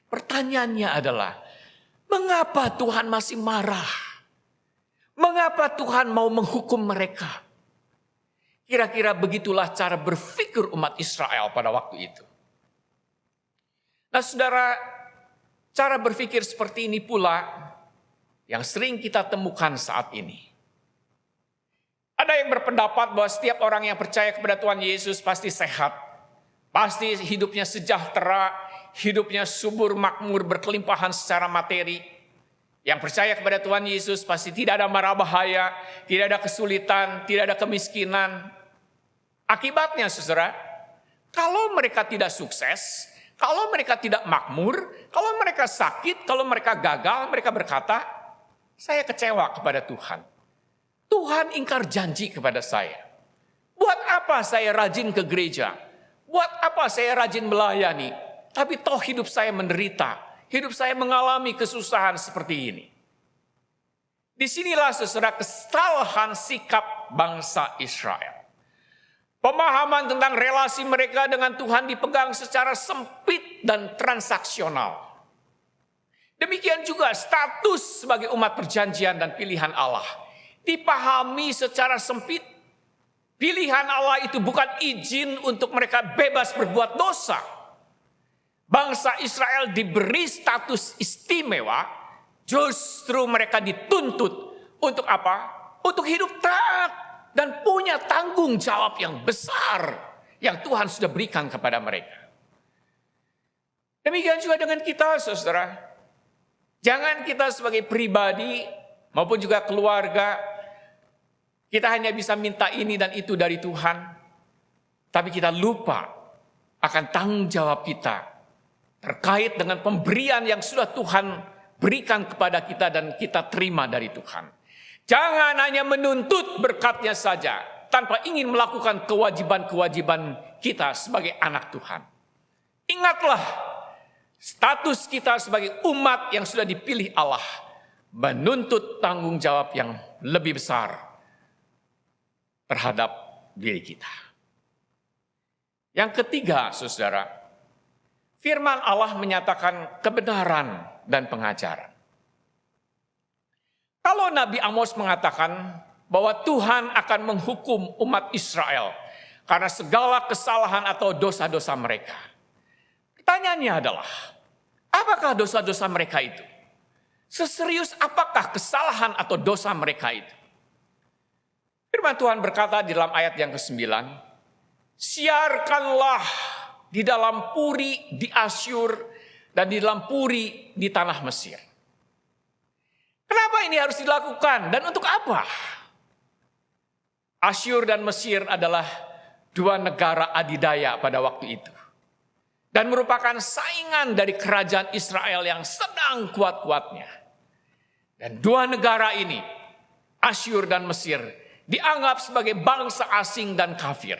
pertanyaannya adalah, mengapa Tuhan masih marah? Mengapa Tuhan mau menghukum mereka? Kira-kira begitulah cara berpikir umat Israel pada waktu itu. Nah saudara, cara berpikir seperti ini pula yang sering kita temukan saat ini. Ada yang berpendapat bahwa setiap orang yang percaya kepada Tuhan Yesus pasti sehat. Pasti hidupnya sejahtera, hidupnya subur, makmur, berkelimpahan secara materi. Yang percaya kepada Tuhan Yesus pasti tidak ada mara bahaya, tidak ada kesulitan, tidak ada kemiskinan. Akibatnya saudara, kalau mereka tidak sukses, kalau mereka tidak makmur, kalau mereka sakit, kalau mereka gagal, mereka berkata, saya kecewa kepada Tuhan. Tuhan ingkar janji kepada saya. Buat apa saya rajin ke gereja? Buat apa saya rajin melayani? Tapi toh hidup saya menderita. Hidup saya mengalami kesusahan seperti ini. Disinilah saudara kesalahan sikap bangsa Israel. Pemahaman tentang relasi mereka dengan Tuhan dipegang secara sempit dan transaksional. Demikian juga status sebagai umat perjanjian dan pilihan Allah dipahami secara sempit. Pilihan Allah itu bukan izin untuk mereka bebas berbuat dosa. Bangsa Israel diberi status istimewa, justru mereka dituntut untuk apa? Untuk hidup taat. Dan punya tanggung jawab yang besar yang Tuhan sudah berikan kepada mereka. Demikian juga dengan kita saudara. Jangan kita sebagai pribadi maupun juga keluarga, kita hanya bisa minta ini dan itu dari Tuhan. Tapi kita lupa akan tanggung jawab kita terkait dengan pemberian yang sudah Tuhan berikan kepada kita dan kita terima dari Tuhan. Jangan hanya menuntut berkatnya saja, tanpa ingin melakukan kewajiban-kewajiban kita sebagai anak Tuhan. Ingatlah, status kita sebagai umat yang sudah dipilih Allah, menuntut tanggung jawab yang lebih besar terhadap diri kita. Yang ketiga, saudara, firman Allah menyatakan kebenaran dan pengajaran. Kalau Nabi Amos mengatakan bahwa Tuhan akan menghukum umat Israel karena segala kesalahan atau dosa-dosa mereka. Pertanyaannya adalah, apakah dosa-dosa mereka itu? Seserius apakah kesalahan atau dosa mereka itu? Firman Tuhan berkata di dalam ayat yang ke-9, siarkanlah di dalam puri di Asyur dan di dalam puri di tanah Mesir. Kenapa ini harus dilakukan dan untuk apa? Asyur dan Mesir adalah dua negara adidaya pada waktu itu. Dan merupakan saingan dari kerajaan Israel yang sedang kuat-kuatnya. Dan dua negara ini, Asyur dan Mesir, dianggap sebagai bangsa asing dan kafir.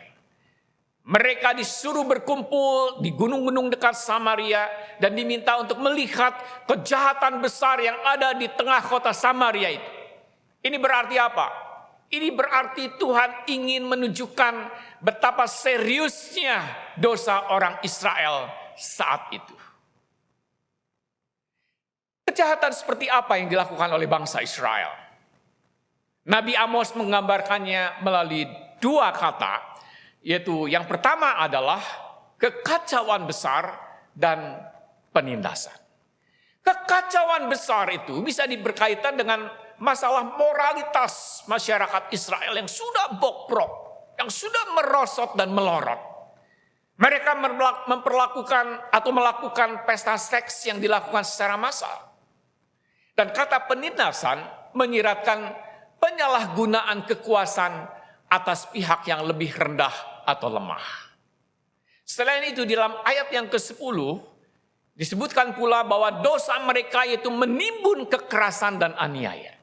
Mereka disuruh berkumpul di gunung-gunung dekat Samaria dan diminta untuk melihat kejahatan besar yang ada di tengah kota Samaria itu. Ini berarti apa? Ini berarti Tuhan ingin menunjukkan betapa seriusnya dosa orang Israel saat itu. Kejahatan seperti apa yang dilakukan oleh bangsa Israel? Nabi Amos menggambarkannya melalui dua kata, yaitu yang pertama adalah kekacauan besar dan penindasan. Kekacauan besar itu bisa diberkaitan dengan masalah moralitas masyarakat Israel yang sudah bobrok, yang sudah merosot dan melorot. Mereka memperlakukan atau melakukan pesta seks yang dilakukan secara massal. Dan kata penindasan menyiratkan penyalahgunaan kekuasaan atas pihak yang lebih rendah atau lemah. Selain itu, di dalam ayat yang ke-10 disebutkan pula bahwa dosa mereka yaitu menimbun kekerasan dan aniaya.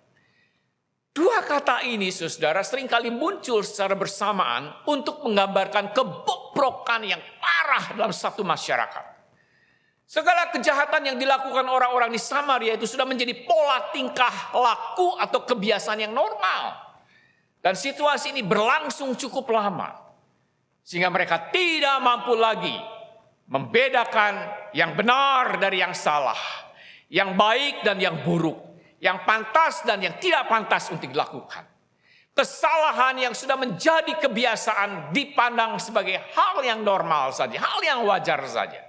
Dua kata ini, saudara, seringkali muncul secara bersamaan untuk menggambarkan kebobrokan yang parah dalam satu masyarakat. Segala kejahatan yang dilakukan orang-orang di Samaria itu sudah menjadi pola tingkah laku atau kebiasaan yang normal. Dan situasi ini berlangsung cukup lama. Sehingga mereka tidak mampu lagi membedakan yang benar dari yang salah, yang baik dan yang buruk, yang pantas dan yang tidak pantas untuk dilakukan. Kesalahan yang sudah menjadi kebiasaan dipandang sebagai hal yang normal saja, hal yang wajar saja.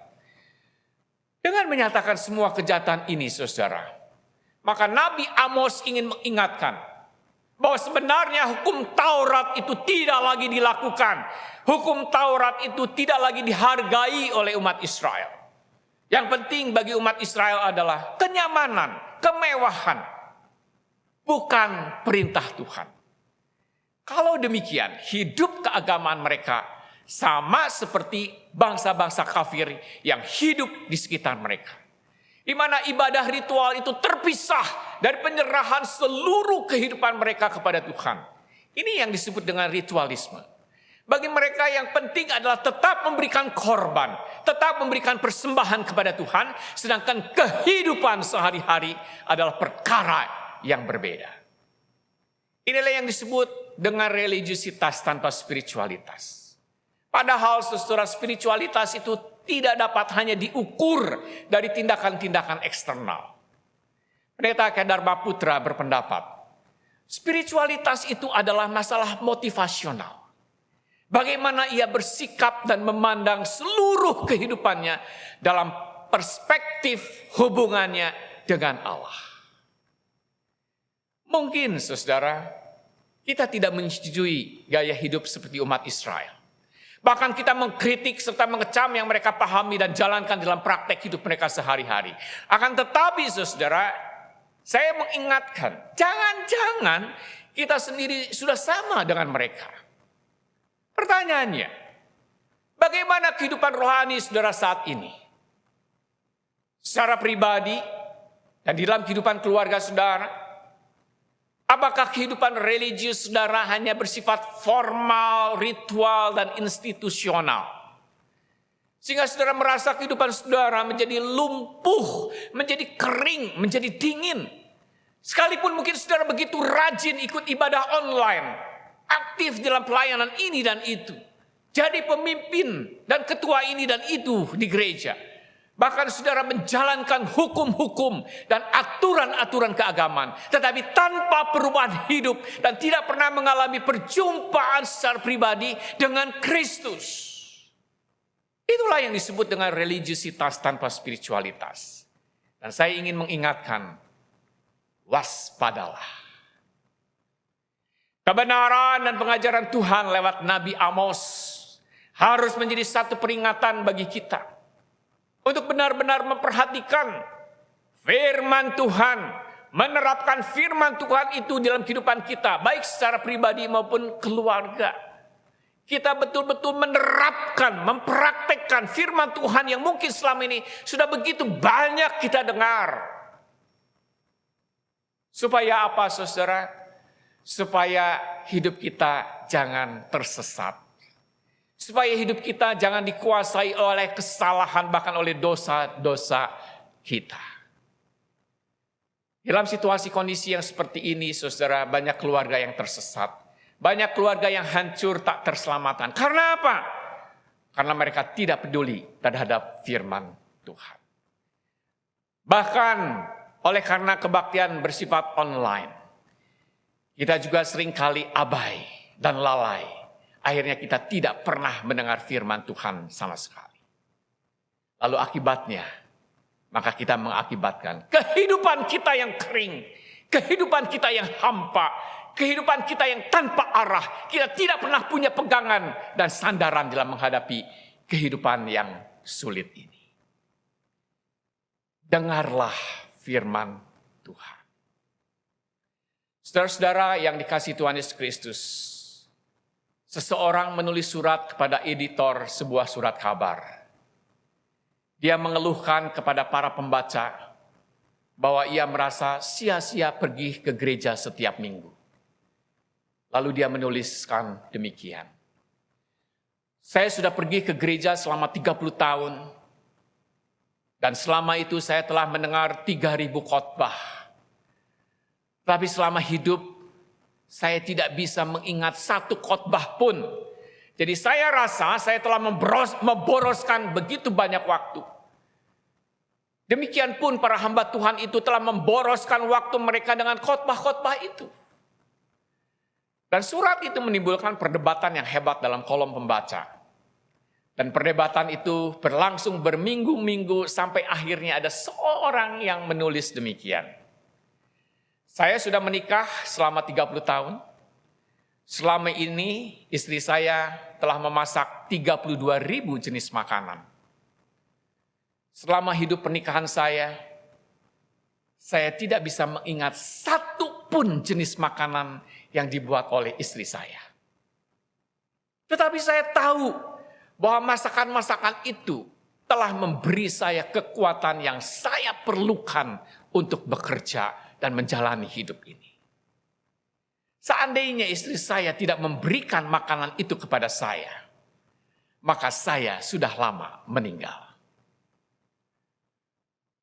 Dengan menyatakan semua kejahatan ini, saudara, maka Nabi Amos ingin mengingatkan bahwa sebenarnya hukum Taurat itu tidak lagi dilakukan. Hukum Taurat itu tidak lagi dihargai oleh umat Israel. Yang penting bagi umat Israel adalah kenyamanan, kemewahan, bukan perintah Tuhan. Kalau demikian, hidup keagamaan mereka sama seperti bangsa-bangsa kafir yang hidup di sekitar mereka. Di mana ibadah ritual itu terpisah dari penyerahan seluruh kehidupan mereka kepada Tuhan. Ini yang disebut dengan ritualisme. Bagi mereka yang penting adalah tetap memberikan korban, tetap memberikan persembahan kepada Tuhan, sedangkan kehidupan sehari-hari adalah perkara yang berbeda. Inilah yang disebut dengan religiusitas tanpa spiritualitas. Padahal saudara, spiritualitas itu tidak dapat hanya diukur dari tindakan-tindakan eksternal. Pendeta Dharma Putra berpendapat, spiritualitas itu adalah masalah motivasional. Bagaimana ia bersikap dan memandang seluruh kehidupannya dalam perspektif hubungannya dengan Allah. Mungkin, saudara, kita tidak menyetujui gaya hidup seperti umat Israel. Bahkan kita mengkritik serta mengecam yang mereka pahami dan jalankan dalam praktek hidup mereka sehari-hari. Akan tetapi, saudara, saya mengingatkan, jangan-jangan kita sendiri sudah sama dengan mereka. Pertanyaannya, bagaimana kehidupan rohani saudara saat ini? Secara pribadi dan di dalam kehidupan keluarga saudara, apakah kehidupan religius saudara hanya bersifat formal, ritual, dan institusional? Sehingga saudara merasa kehidupan saudara menjadi lumpuh, menjadi kering, menjadi dingin. Sekalipun mungkin saudara begitu rajin ikut ibadah online, aktif dalam pelayanan ini dan itu, jadi pemimpin dan ketua ini dan itu di gereja. Bahkan saudara menjalankan hukum-hukum dan aturan-aturan keagamaan, tetapi tanpa perubahan hidup dan tidak pernah mengalami perjumpaan secara pribadi dengan Kristus. Itulah yang disebut dengan religiusitas tanpa spiritualitas. Dan saya ingin mengingatkan, waspadalah. Kebenaran dan pengajaran Tuhan lewat Nabi Amos harus menjadi satu peringatan bagi kita untuk benar-benar memperhatikan firman Tuhan, menerapkan firman Tuhan itu dalam kehidupan kita, baik secara pribadi maupun keluarga. Kita betul-betul menerapkan, mempraktekkan firman Tuhan yang mungkin selama ini sudah begitu banyak kita dengar. Supaya apa, saudara? Supaya hidup kita jangan tersesat. Supaya hidup kita jangan dikuasai oleh kesalahan, bahkan oleh dosa-dosa kita. Dalam situasi kondisi yang seperti ini, saudara, banyak keluarga yang tersesat. Banyak keluarga yang hancur tak terselamatkan. Karena apa? Karena mereka tidak peduli terhadap firman Tuhan. Bahkan oleh karena kebaktian bersifat online, kita juga seringkali abai dan lalai. Akhirnya kita tidak pernah mendengar firman Tuhan sama sekali. Lalu akibatnya, maka kita mengakibatkan kehidupan kita yang kering, kehidupan kita yang hampa, kehidupan kita yang tanpa arah. Kita tidak pernah punya pegangan dan sandaran dalam menghadapi kehidupan yang sulit ini. Dengarlah firman Tuhan. Saudara-saudara yang dikasihi Tuhan Yesus Kristus, seseorang menulis surat kepada editor sebuah surat kabar. Dia mengeluhkan kepada para pembaca bahwa ia merasa sia-sia pergi ke gereja setiap minggu. Lalu dia menuliskan demikian. Saya sudah pergi ke gereja selama 30 tahun. Dan selama itu saya telah mendengar 3.000 khotbah. Tapi selama hidup, saya tidak bisa mengingat satu khotbah pun. Jadi saya rasa saya telah memboroskan begitu banyak waktu. Demikian pun para hamba Tuhan itu telah memboroskan waktu mereka dengan khotbah-khotbah itu. Dan surat itu menimbulkan perdebatan yang hebat dalam kolom pembaca. Dan perdebatan itu berlangsung berminggu-minggu sampai akhirnya ada seorang yang menulis demikian. Saya sudah menikah selama 30 tahun. Selama ini istri saya telah memasak 32.000 jenis makanan. Selama hidup pernikahan saya tidak bisa mengingat satu pun jenis makanan yang dibuat oleh istri saya. Tetapi saya tahu bahwa masakan-masakan itu telah memberi saya kekuatan yang saya perlukan untuk bekerja dan menjalani hidup ini. Seandainya istri saya tidak memberikan makanan itu kepada saya, maka saya sudah lama meninggal.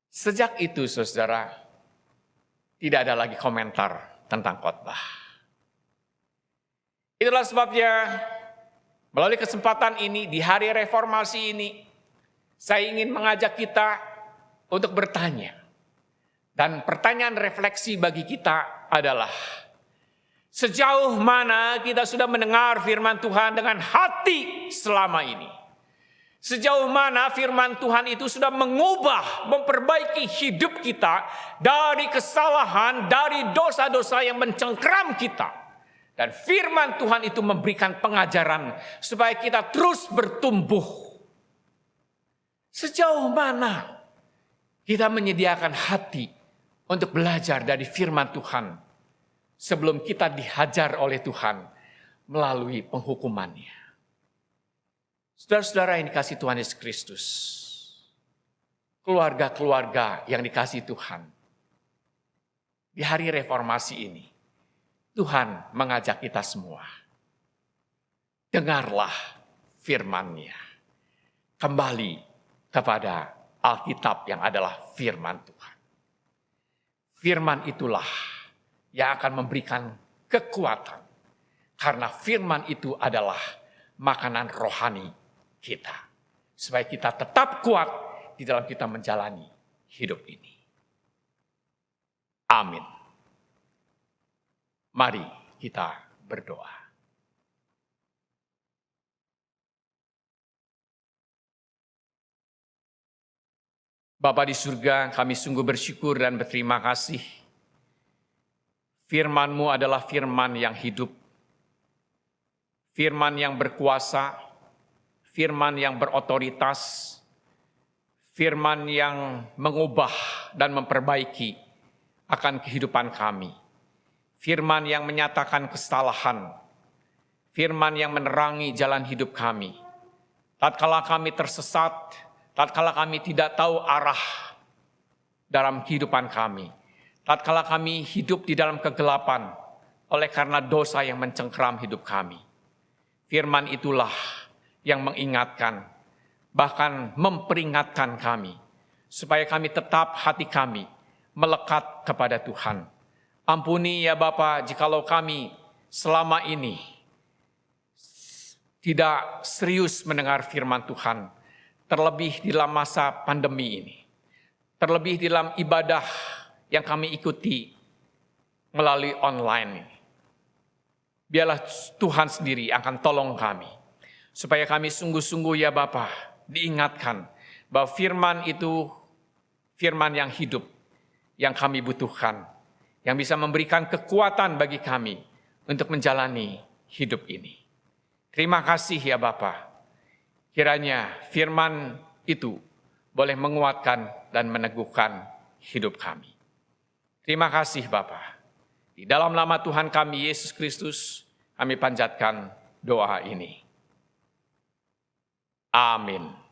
Sejak itu, saudara, tidak ada lagi komentar tentang khotbah. Itulah sebabnya melalui kesempatan ini, di hari reformasi ini, saya ingin mengajak kita untuk bertanya. Dan pertanyaan refleksi bagi kita adalah, sejauh mana kita sudah mendengar firman Tuhan dengan hati selama ini? Sejauh mana firman Tuhan itu sudah mengubah, memperbaiki hidup kita dari kesalahan, dari dosa-dosa yang mencengkram kita. Dan firman Tuhan itu memberikan pengajaran supaya kita terus bertumbuh. Sejauh mana kita menyediakan hati untuk belajar dari firman Tuhan sebelum kita dihajar oleh Tuhan melalui penghukumannya. Saudara-saudara yang dikasihi Tuhan Yesus Kristus, keluarga-keluarga yang dikasihi Tuhan, di hari reformasi ini, Tuhan mengajak kita semua. Dengarlah firman-Nya. Kembali kepada Alkitab yang adalah firman Tuhan. Firman itulah yang akan memberikan kekuatan. Karena firman itu adalah makanan rohani kita. Supaya kita tetap kuat di dalam kita menjalani hidup ini. Amin. Mari kita berdoa. Bapa di surga, kami sungguh bersyukur dan berterima kasih. Firman-Mu adalah firman yang hidup. Firman yang berkuasa, firman yang berotoritas, firman yang mengubah dan memperbaiki akan kehidupan kami. Firman yang menyatakan kesalahan, firman yang menerangi jalan hidup kami. Tatkala kami tersesat, tatkala kami tidak tahu arah dalam kehidupan kami, tatkala kami hidup di dalam kegelapan oleh karena dosa yang mencengkeram hidup kami. Firman itulah yang mengingatkan, bahkan memperingatkan kami, supaya kami tetap hati kami melekat kepada Tuhan. Ampuni ya Bapa, jikalau kami selama ini tidak serius mendengar firman Tuhan, terlebih di dalam masa pandemi ini, terlebih di dalam ibadah yang kami ikuti melalui online ini. Biarlah Tuhan sendiri akan tolong kami, supaya kami sungguh-sungguh ya Bapa diingatkan bahwa firman itu firman yang hidup, yang kami butuhkan, yang bisa memberikan kekuatan bagi kami untuk menjalani hidup ini. Terima kasih ya Bapa. Kiranya firman itu boleh menguatkan dan meneguhkan hidup kami. Terima kasih Bapa. Di dalam nama Tuhan kami Yesus Kristus, kami panjatkan doa ini. Amin.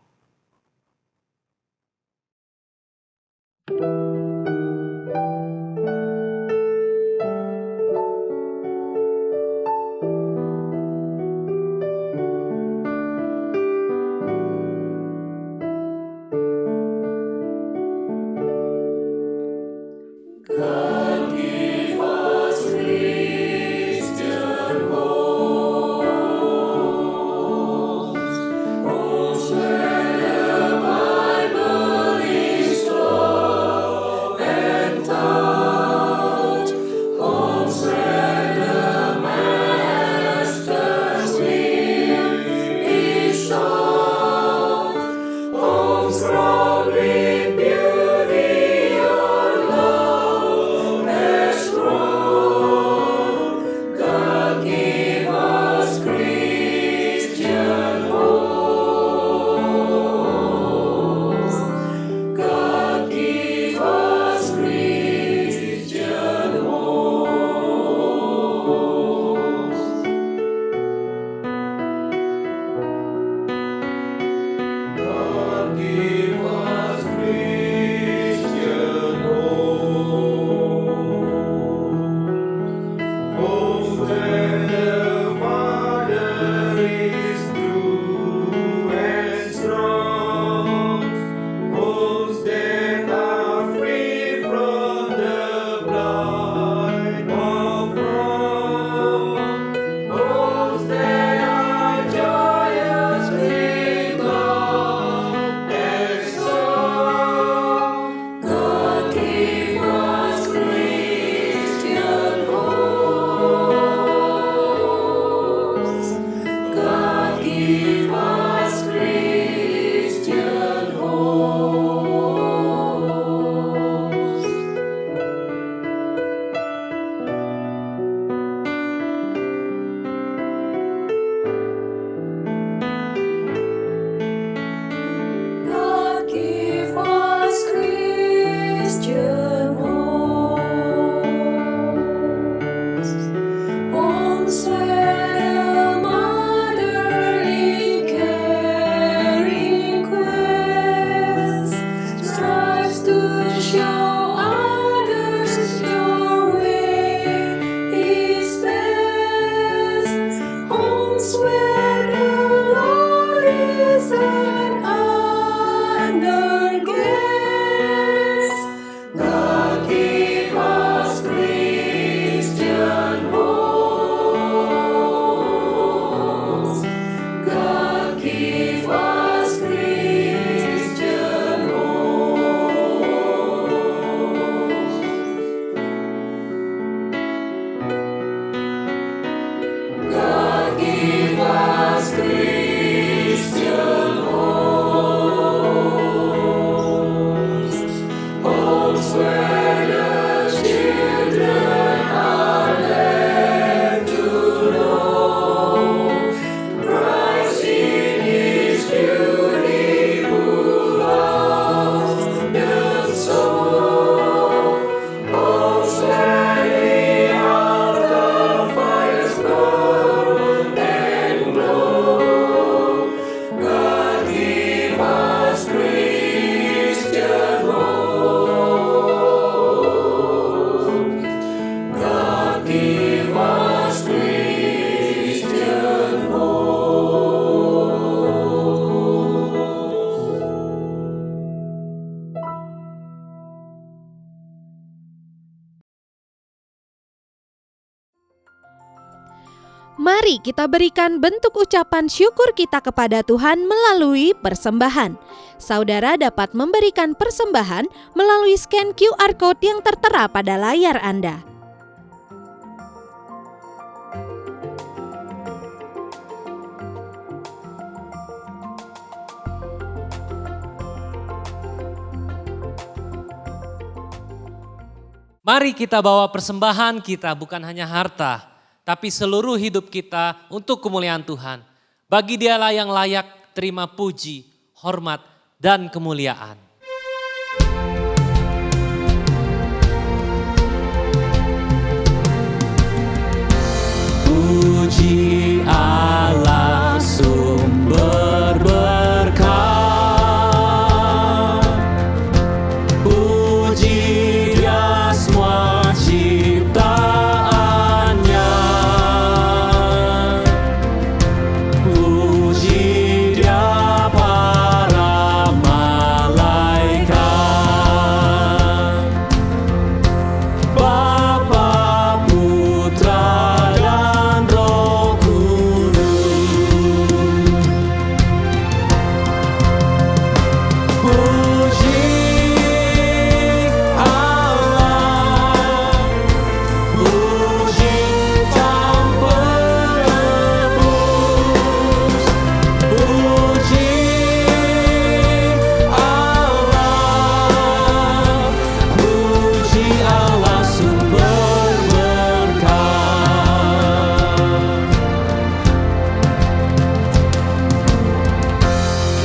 Mari kita berikan bentuk ucapan syukur kita kepada Tuhan melalui persembahan. Saudara dapat memberikan persembahan melalui scan QR Code yang tertera pada layar Anda. Mari kita bawa persembahan kita, bukan hanya harta, tapi seluruh hidup kita untuk kemuliaan Tuhan. Bagi Dialah yang layak terima puji, hormat, dan kemuliaan. Puji Allah sumber berkat, puji Dia semua ciptaannya, puji Dia para malaikat, Bapa, Putra, dan Roh Kudus. Puji Allah, puji Sang Penebus, puji Allah, puji Allah sumber berkat.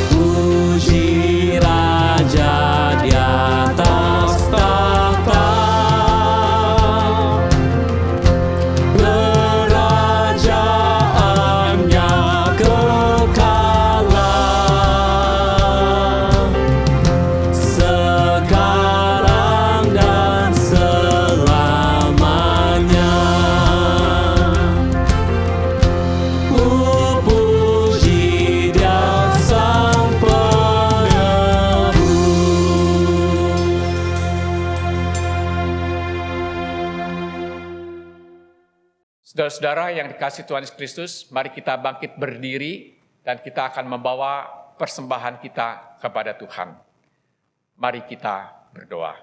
Puji Raja di atas takhta, kerajaannya kekalan, sekarang dan selamanya. Puji Dia Sang Penebus. Saudara-saudara yang dikasihi Tuhan Yesus Kristus, mari kita bangkit berdiri dan kita akan membawa persembahan kita kepada Tuhan. Mari kita berdoa.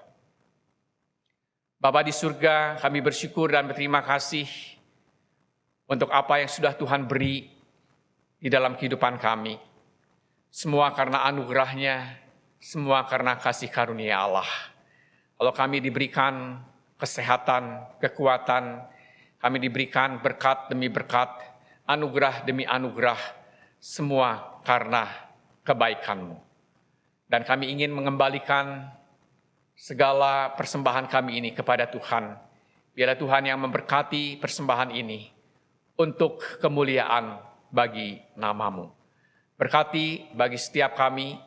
Bapa di surga, kami bersyukur dan berterima kasih untuk apa yang sudah Tuhan beri di dalam kehidupan kami. Semua karena anugerah-Nya, semua karena kasih karunia Allah. Kalau kami diberikan kesehatan, kekuatan, kami diberikan berkat demi berkat, anugerah demi anugerah, semua karena kebaikan-Mu. Dan kami ingin mengembalikan segala persembahan kami ini kepada Tuhan. Biarlah Tuhan yang memberkati persembahan ini untuk kemuliaan bagi nama-Mu. Berkati bagi setiap kami,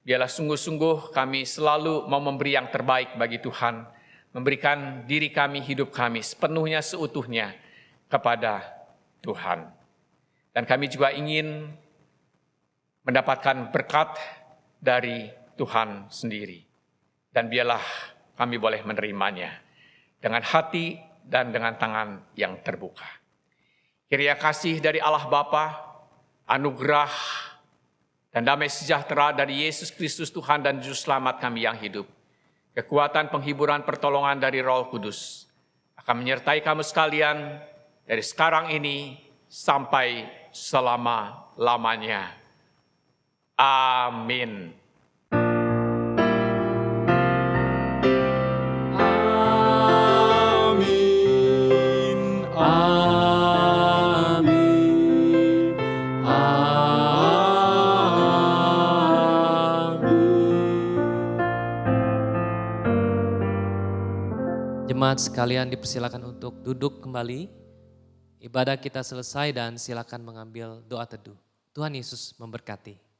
biarlah sungguh-sungguh kami selalu mau memberi yang terbaik bagi Tuhan, memberikan diri kami, hidup kami sepenuhnya, seutuhnya kepada Tuhan. Dan kami juga ingin mendapatkan berkat dari Tuhan sendiri. Dan biarlah kami boleh menerimanya dengan hati dan dengan tangan yang terbuka. Kiranya kasih dari Allah Bapa, anugerah dan damai sejahtera dari Yesus Kristus Tuhan dan Juru Selamat kami yang hidup, kekuatan penghiburan pertolongan dari Roh Kudus akan menyertai kamu sekalian dari sekarang ini sampai selama-lamanya. Amin. Jemaat sekalian dipersilakan untuk duduk kembali. Ibadah kita selesai dan silakan mengambil doa teduh. Tuhan Yesus memberkati.